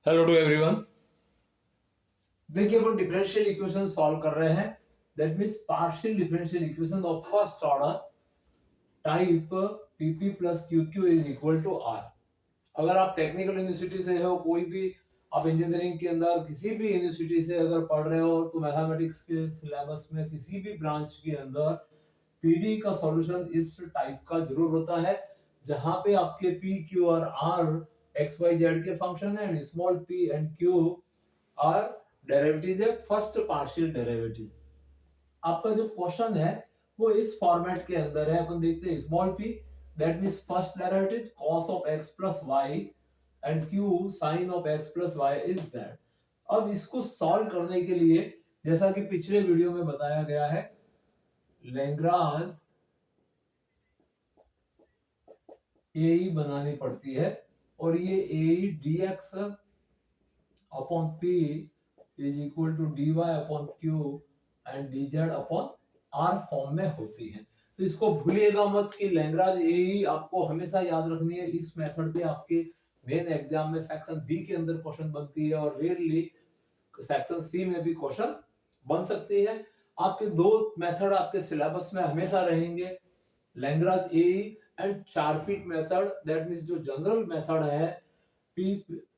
Hello to everyone. देखिए अपन differential equation solve कर रहे हैं। That means partial differential equation of first order type P p plus Q q is equal to R. अगर आप technical university से हो, कोई भी आप इंजीनियरिंग के अंदर किसी भी यूनिवर्सिटी से अगर पढ़ रहे हो, तो मैथमेटिक्स के सिलेबस में किसी भी ब्रांच के अंदर पीडी का सॉल्यूशन इस टाइप का जरूर होता है, जहां पे आपके पी क्यू और आर एक्स वाई जेड के फंक्शन है and small P and Q R derivative है, फर्स्ट पार्शियल डेरिवेटिव। आपका जो क्वेश्चन है वो इस फॉर्मेट के अंदर है। अपन देखते हैं small p, that means first derivative cos of x plus Y and q sin of x plus Y is z। अब इसको सॉल्व करने के लिए, जैसा कि पिछले वीडियो में बताया गया है, लैग्रांज ए बनानी पड़ती है, और ये ए dx upon p is equal to dy upon q and dz upon r form में होती है। तो इसको भूलिएगा मत कि लैग्रांज ए ही आपको हमेशा याद रखनी है। इस मेथड पे आपके मेन एग्जाम में सेक्शन बी के अंदर क्वेश्चन बनती है, और रेयरली सेक्शन सी में भी क्वेश्चन बन सकती है। आपके दो मेथड आपके सिलेबस में हमेशा रहेंगे, Lagrange a and Charpit method. That means जो जनरल मेथड है, P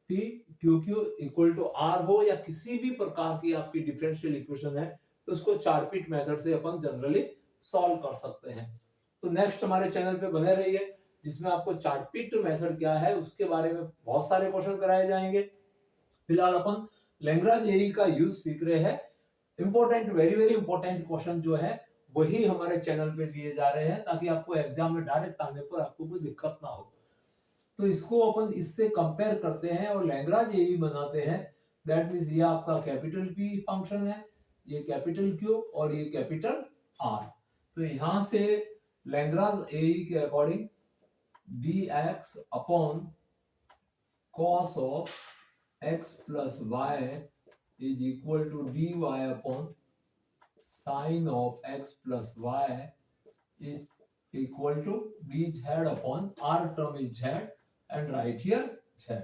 P Q Q equal to R हो या किसी भी प्रकार की आपकी डिफरेंशियल इक्वेशन है, तो उसको चारपीट मेथड से अपन जनरली सॉल्व कर सकते हैं। तो नेक्स्ट हमारे चैनल पे बने रहिए, जिसमें आपको चारपीट मेथड क्या है उसके बारे में बहुत सारे क्वेश्चन कराए जाएंगे। फिलहाल अपन लैग्रांज ए का यूज सीख रहे हैं। Important, very very important question जो है वही हमारे चैनल पे दिए जा रहे हैं, ताकि आपको एग्जाम में डायरेक्ट आने पर आपको कोई दिक्कत ना हो। तो इसको अपन इससे कंपेयर करते हैं और लैग्रांज ए बनाते हैं। दैट मींस ये आपका कैपिटल पी फंक्शन है, ये कैपिटल क्यू और ये कैपिटल आर। तो यहां से लैग्रांज ए के according dx upon cos of x plus Y is equal to dy upon sin of x plus Y is equal to dz upon r term is z and right here z।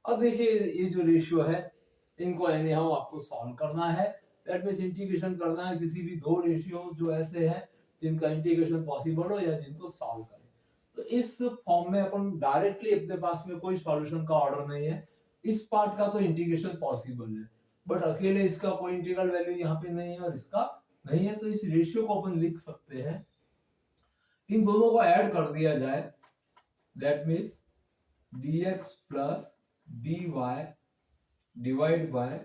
अब देखिए ये जो ratio है, इनको any how आपको solve करना है। That means integration करना है किसी भी दो रेशियो जो ऐसे हैं जिनका इंटीग्रेशन पॉसिबल हो या जिनको सॉल्व करें। तो इस फॉर्म में अपन डायरेक्टली, अपने पास में कोई सॉल्यूशन का ऑर्डर नहीं है। इस पार्ट का तो इंटीग्रेशन पॉसिबल है, बट अकेले इसका कोई इंटीग्रल वैल्यू यहाँ पे नहीं है और इसका नहीं है। तो इस रेशियो को अपन लिख सकते हैं, इन दोनों को ऐड कर दिया जाए। That means dx plus dy divide by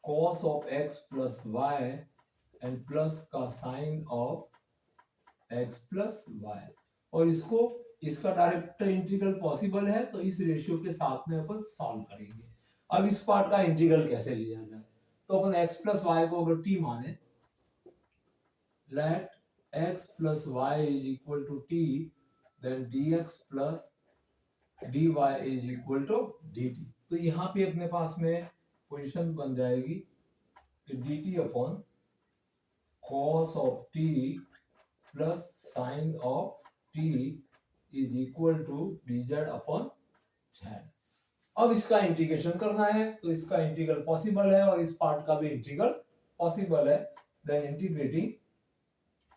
cos of x plus y and plus का sine of x plus y। और इसको, इसका डायरेक्ट इंटीग्रल पॉसिबल है, तो इस रेशियो के साथ में अपन सॉल्व करेंगे। अब इस पार्ट का इंटीग्रल कैसे लिया जाए, तो अपन x प्लस y को अगर t माने, let x plus y is equal to t, then dx plus dy is equal to dt। तो यहाँ पे अपने पास में पोजीशन बन जाएगी कि dt upon cos of t plus sin of t is equal to dz upon z। अब इसका इंटीग्रेशन करना है, तो इसका इंटीग्रल पॉसिबल है और इस पार्ट का भी इंटीग्रल पॉसिबल है। देन इंटीग्रेटिंग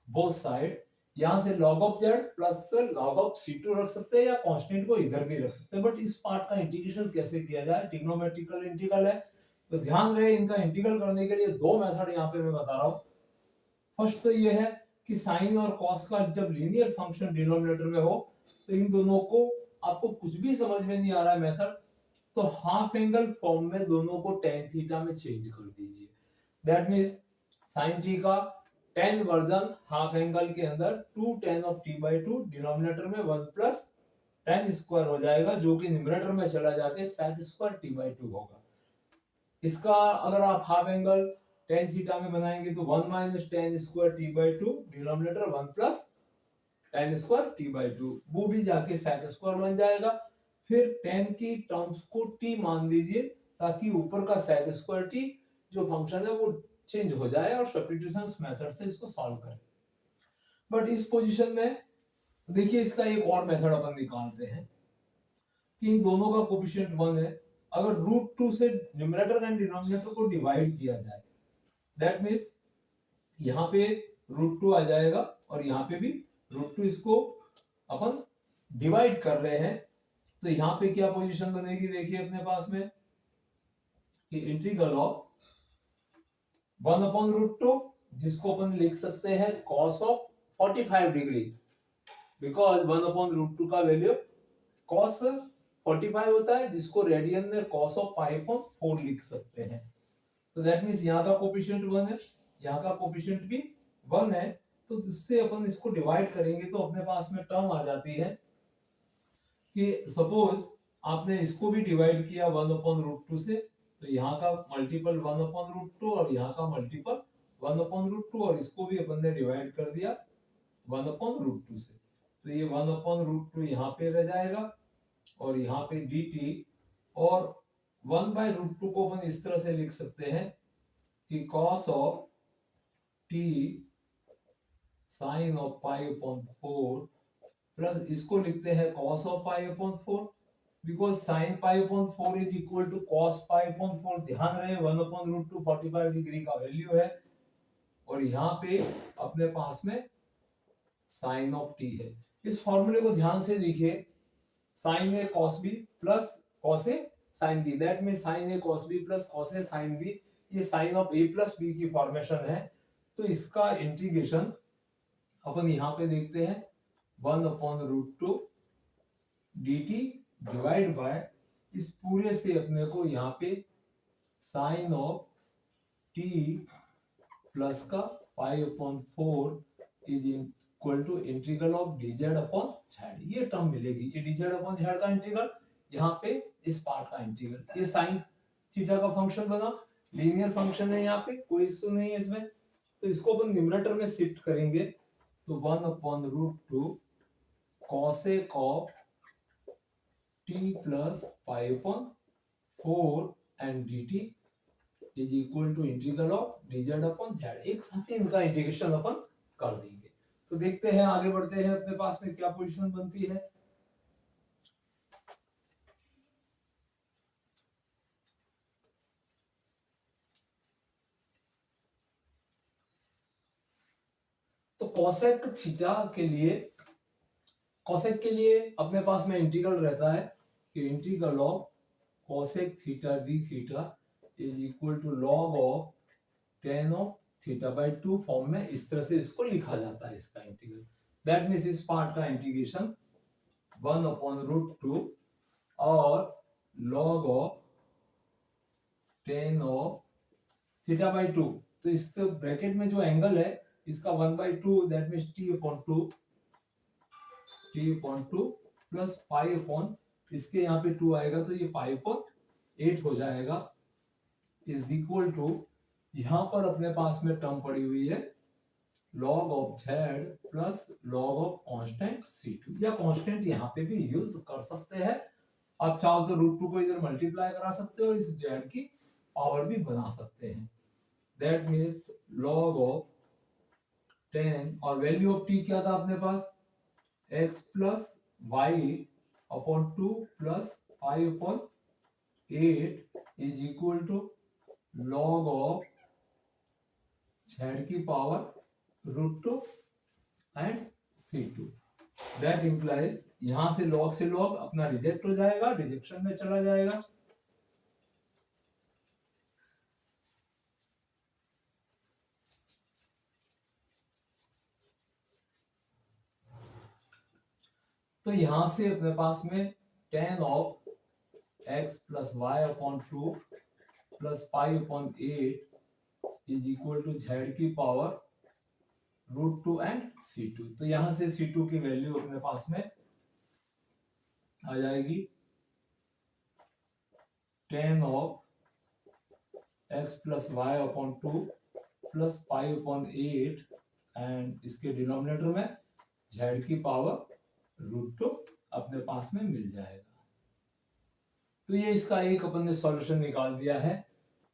बोथ साइड, यहां से log of z plus log of c2 रख सकते हैं या कांस्टेंट को इधर भी रख सकते हैं। बट इस पार्ट का इंटीग्रेशन कैसे किया जाए, ट्रिग्नोमेट्रिकल इंटीग्रल है, तो ध्यान रहे इनका इंटीग्रल करने के लिए दो मेथड यहाँ पे मैं बता रहा हूँ। फर्स्ट तो ये है कि साइन और कॉस का जब लीनियर फंक्शन डिनोमिनेटर में हो, तो इन दोनों को, आपको कुछ भी समझ में नहीं आ रहा है मेथड, तो हाफ एंगल फॉर्म में दोनों को टेन थीटा में चेंज कर दीजिए। दैट मींस साइन टी का टेन वर्जन हाफ एंगल के अंदर 2 tan of t by 2, denominator में 1 प्लस tan स्क्वायर हो जाएगा, जो कि न्यूमरेटर में चला जाके sec स्क्वायर t by 2 होगा। इसका अगर आप हाफ एंगल tan थीटा में बनाएंगे तो 1 minus tan square t by 2, denominator 1 plus tan square t by 2, वो भी जाके sec स्क्वायर बन जाएगा। फिर tan की टर्म्स को t मान लीजिए, ताकि ऊपर का sec स्क्वायर t जो फंक्शन है वो चेंज हो जाए और सब्स्टिट्यूशन मेथड से इसको सॉल्व करें। बट इस पोजीशन में देखिए, इसका एक और मेथड अपन निकालते हैं कि इन दोनों का कोफिशिएंट 1 है, अगर √2 से न्यूमरेटर एंड डिनोमिनेटर को डिवाइड किया जाए, दैट मीन्स यहाँ पे √2 आ जाएगा और यहाँ पे भी √2, इसको अपन डिवाइड कर रहे हैं, तो यहाँ पे क्या पोजीशन बनेगी, देखिए अपने पास में कि इंटीग्रल ऑफ 1/√2, जिसको अपन लिख सकते हैं cos ऑफ 45 डिग्री, बिकॉज 1/√2 का वैल्यू cos 45 होता है, जिसको रेडियन में cos ऑफ 5/4 लिख सकते हैं। तो दैट मीन्स यहाँ का कोफिशिएंट 1 है, यहाँ का कोफिशिएंट भी 1 है, तो इससे अपन इसको डिवाइड करेंगे तो अपने पास में टर्म आ जाती है कि सपोज आपने इसको भी डिवाइड किया 1/√2 से, तो यहाँ का मल्टीपल 1/√2 और यहाँ का मल्टीपल 1/√2, और इसको भी अपन ने डिवाइड कर दिया 1/√2 से, तो ये 1/√2 यहाँ पे रह जाएगा और यहाँ पे dt, और 1/√2 को अपन इस तरह से लिख सकते हैं कि cos of t sin of π/4 plus इसको लिखते हैं cos of π/4, because sin π/4 is equal to cos π/4। ध्यान रहे 1/√2 45 डिग्री का वैल्यू है, और यहाँ पे अपने पास में sin ऑफ t है। इस फॉर्मूले को ध्यान से देखिए, sin a cos b plus cos a sin b, that means sin a cos b plus cos a sin b, ये sin of a plus b की फॉर्मेशन है। तो इसका इंटीग्रेशन अपन यहाँ पे देखते हैं 1/√2 dt डिवाइड बाय इस पूरे से अपने को यहाँ पे साइन ऑफ t प्लस का π/4 is equal to integral of dz/z, ये टर्म मिलेगी, ये dz/z का इंटीग्रल, यहाँ पे इस पार्ट का इंटीग्रल, ये साइन थीटा का फंक्शन बना, लीनियर फंक्शन है, यहाँ पे कोई इशू नहीं है इसमें। तो इसको अपन न्यूमरेटर में शिफ्ट करेंगे, तो 1/√2 cosec of t plus π/4 and dt is equal to integral of dz/z, एक साथ ही इनका इंटीग्रेशन अपन कर देंगे। तो देखते हैं, आगे बढ़ते हैं, अपने पास में क्या पोजीशन बनती है। तो cosec थीटा के लिए, cosec के लिए अपने पास में इंटीग्रल रहता है कि integral of cosec theta d theta is equal to log of tan of theta by 2 form में इस तरह से इसको लिखा जाता है, इसका इंटीग्रल। दैट मींस इस पार्ट का इंटीग्रेशन 1/√2 और log of tan of theta by 2, तो इस ब्रैकेट में जो एंगल है इसका 1/2, दैट मींस t/2 प्लस π/, इसके यहाँ पे 2 आएगा तो ये π/8 हो जाएगा, इज इक्वल टू, यहाँ पर अपने पास में टर्म पड़ी हुई है log of z plus log of constant c2, या कांस्टेंट यहाँ पे भी यूज कर सकते हैं। आप चाहो तो √2 को इधर मल्टीप्लाई करा सकते हो और इस z की पावर भी बना सकते हैं। दैट मींस log ऑफ 10, और वैल्यू ऑफ t क्या था अपने पास, x plus y upon 2 plus π/8 is equal to log of z की power √2 and c2। That implies, यहां से log अपना रिजेक्ट हो जाएगा, रिजेक्शन में चला जाएगा। तो यहां से अपने पास में tan of x plus y upon 2 plus π/8 is equal to z की पावर √2 एंड c2। तो यहां से c2 की वैल्यू अपने पास में आ जाएगी tan of x plus y upon 2 plus π/8 and इसके डिनोमिनेटर में z की पावर √2 अपने पास में मिल जाएगा। तो ये इसका एक अपन ने सॉल्यूशन निकाल दिया है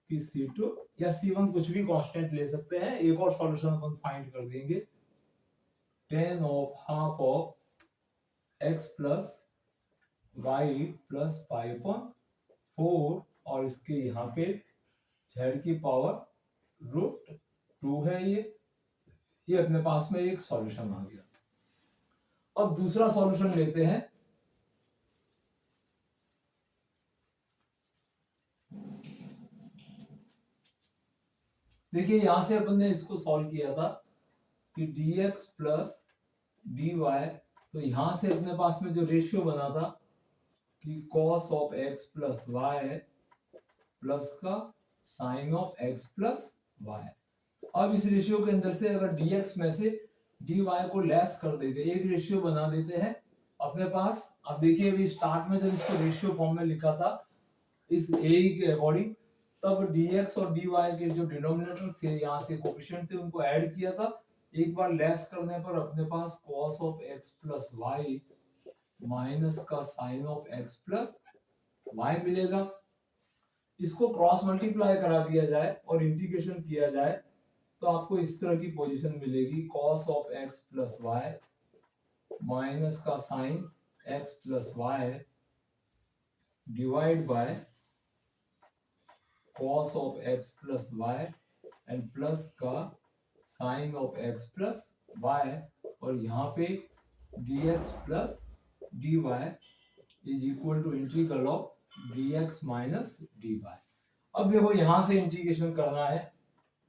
कि c2 या c1 कुछ भी कांस्टेंट ले सकते हैं। एक और सॉल्यूशन अपन फाइंड कर देंगे, tan of half of x plus y plus π/4 4 और इसके यहाँ पे z की पावर रूट 2 है। ये अपने पास में एक सॉल्यूशन आ गया। अब दूसरा सॉल्यूशन लेते हैं। देखिए यहां से अपन ने इसको सॉल्व किया था कि dx प्लस dy, तो यहां से अपने पास में जो रेशियो बना था कि cos of x plus Y plus का sine of x plus Y. अब इस रेशियो के अंदर से अगर dx में से dy को लेस कर देते, एक रेशियो बना देते हैं अपने पास। अब देखिए अभी स्टार्ट में जब इसको रेशियो फॉर्म में लिखा था इस a के अकॉर्डिंग, तब dx और dy के जो डिनोमिनेटर थे यहाँ से कोफिशिएंट थे उनको ऐड किया था। एक बार लेस करने पर अपने पास cos of x plus Y minus का sine of x plus Y मिलेगा। इसको क्रॉस मल्टीप्लाई करा दिया जाए और इंटीग्रेशन किया जाए तो आपको इस तरह की पोजीशन मिलेगी, cos of x plus Y minus का sine x plus Y divide by cos of x plus Y and plus का sine of x plus Y, और यहाँ पे dx plus dy is equal to integral of dx minus dy। अब देखो यहां से integration करना है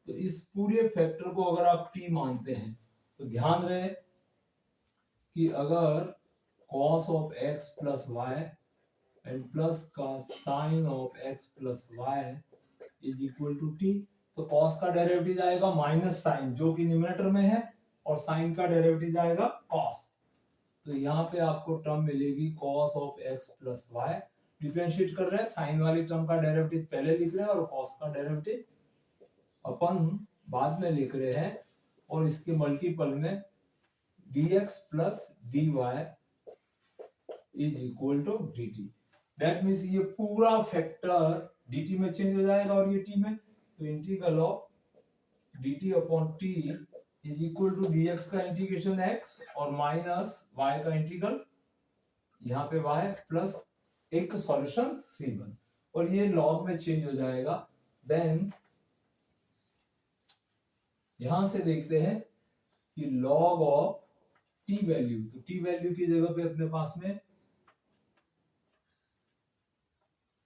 तो इस पूरे फैक्टर को अगर आप t मानते हैं तो ध्यान रहे कि अगर cos of x plus Y and plus का sine of x plus Y is equal to t, तो cos का डेरिवेटिव आएगा माइनस साइन जो कि न्यूमरेटर में है, और साइन का डेरिवेटिव आएगा cos। तो यहाँ पे आपको टर्म मिलेगी cos of x plus y. Differentiate कर रहे हैं, साइन वाली टर्म का डेरिवेटिव पहले लिख रहे हैं और cos का डेरिवेटिव अपन बाद में लिख रहे हैं, और इसके मल्टीपल में dx plus dy is equal to dt। That means ये पूरा फैक्टर dt में चेंज हो जाएगा और ये t में, तो integral of dt upon t is equal to dx का इंटीग्रेशन x और माइनस y का इंटीग्रल यहाँ पे y प्लस एक सॉल्यूशन c1, और ये लॉग में चेंज हो जाएगा। देन यहां से देखते हैं कि log ऑफ t वैल्यू, तो t वैल्यू की जगह पे अपने पास में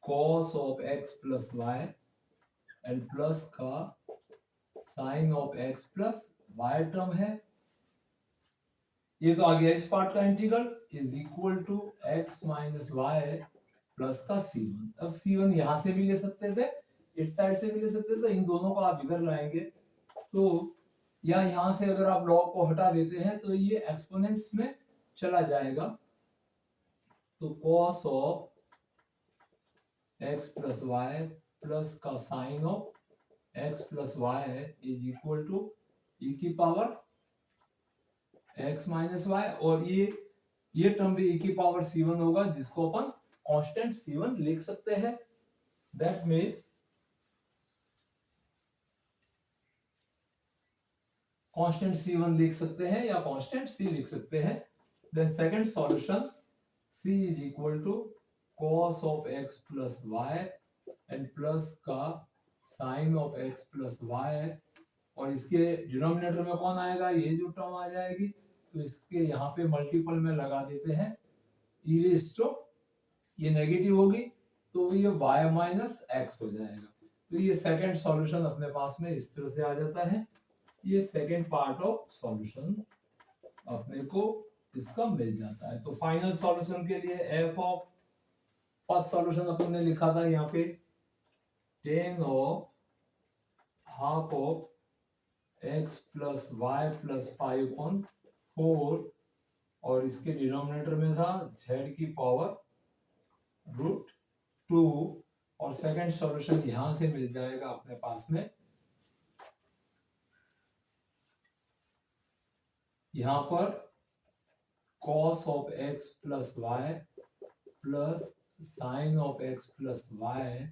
cos of x plus Y and plus का sine of x plus Y term है। ये तो आ गया इस पार्ट का integral is equal to x minus Y plus का c1। अब c1 यहां से भी ले सकते थे, इस साइड से भी ले सकते थे, इन दोनों को आप इधर लाएंगे तो या यहां से अगर आप लॉग को हटा देते हैं तो ये एक्सपोनेंट्स में चला जाएगा। तो cos of x plus Y plus का sine of x plus Y is equal to e की पावर x माइनस वाई, और ये टर्म भी e की पावर c1 होगा जिसको अपन कांस्टेंट c1 लिख सकते हैं। दैट मींस कांस्टेंट c1 लिख सकते हैं या कांस्टेंट c लिख सकते हैं। Then second solution c is equal to cos of x plus Y and plus का sine of x plus Y, और इसके डिनोमिनेटर में कौन आएगा, ये जो टर्म आ जाएगी, तो इसके यहाँ पे मल्टीपल में लगा देते हैं e रेज़ टू, ये नेगेटिव होगी तो ये y माइनस x हो जाएगा। तो ये सेकंड सॉल्यूशन अपने पास में इस तरह से आ जाता है। ये सेकंड पार्ट ऑफ सॉल्यूशन अपने को इसका मिल जाता है। तो फाइनल सॉल्यूशन के लिए f ऑफ फर्स्ट सॉल्यूशन अपन ने लिखा था यहाँ पे tan of half of x plus Y plus 5/4, और इसके डिनोमिनेटर में था z की पावर रूट 2, और सेकंड सॉल्यूशन यहां से मिल जाएगा अपने पास में, यहां पर cos of x plus Y plus sine of x plus Y,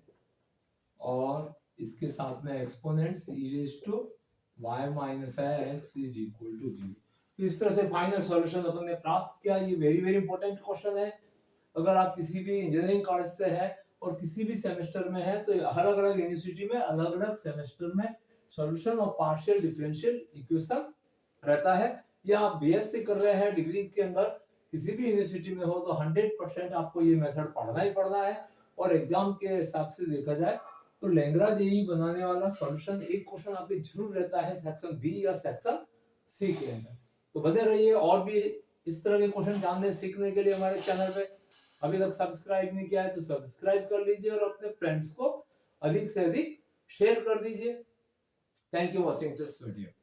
और इसके साथ में exponents e raise to y minus x is equal to 0। तो इस तरह से फाइनल सॉल्यूशन अपन ने प्राप्त किया। ये वेरी वेरी इंपॉर्टेंट क्वेश्चन है। अगर आप किसी भी इंजीनियरिंग कॉलेज से है और किसी भी सेमेस्टर में है, तो अलग अलग यूनिवर्सिटी में अलग अलग सेमेस्टर में सॉल्यूशन और पार्शियल डिफरेंशियल इक्वेशन रहता है। या आप बीएससी कर रहे हैं डिग्री के अंदर, किसी भी यूनिवर्सिटी में हो, तो 100% आपको ये मेथड पढ़ना ही पढ़ना है। और एग्जाम के हिसाब से देखा जाए तो लैग्रेंज एई बनाने वाला सॉल्यूशन एक क्वेश्चन आपके जरूर रहता है सेक्शन बी या सेक्शन सी के अंदर। तो बने रहिए, और भी इस तरह के क्वेश्चन जानने सीखने के लिए हमारे चैनल पे अभी तक सब्सक्राइब नहीं किया है तो सब्सक्राइब कर लीजिए और अपने फ्रेंड्स को अधिक से अधिक शेयर कर दीजिए। Thank you watching this video.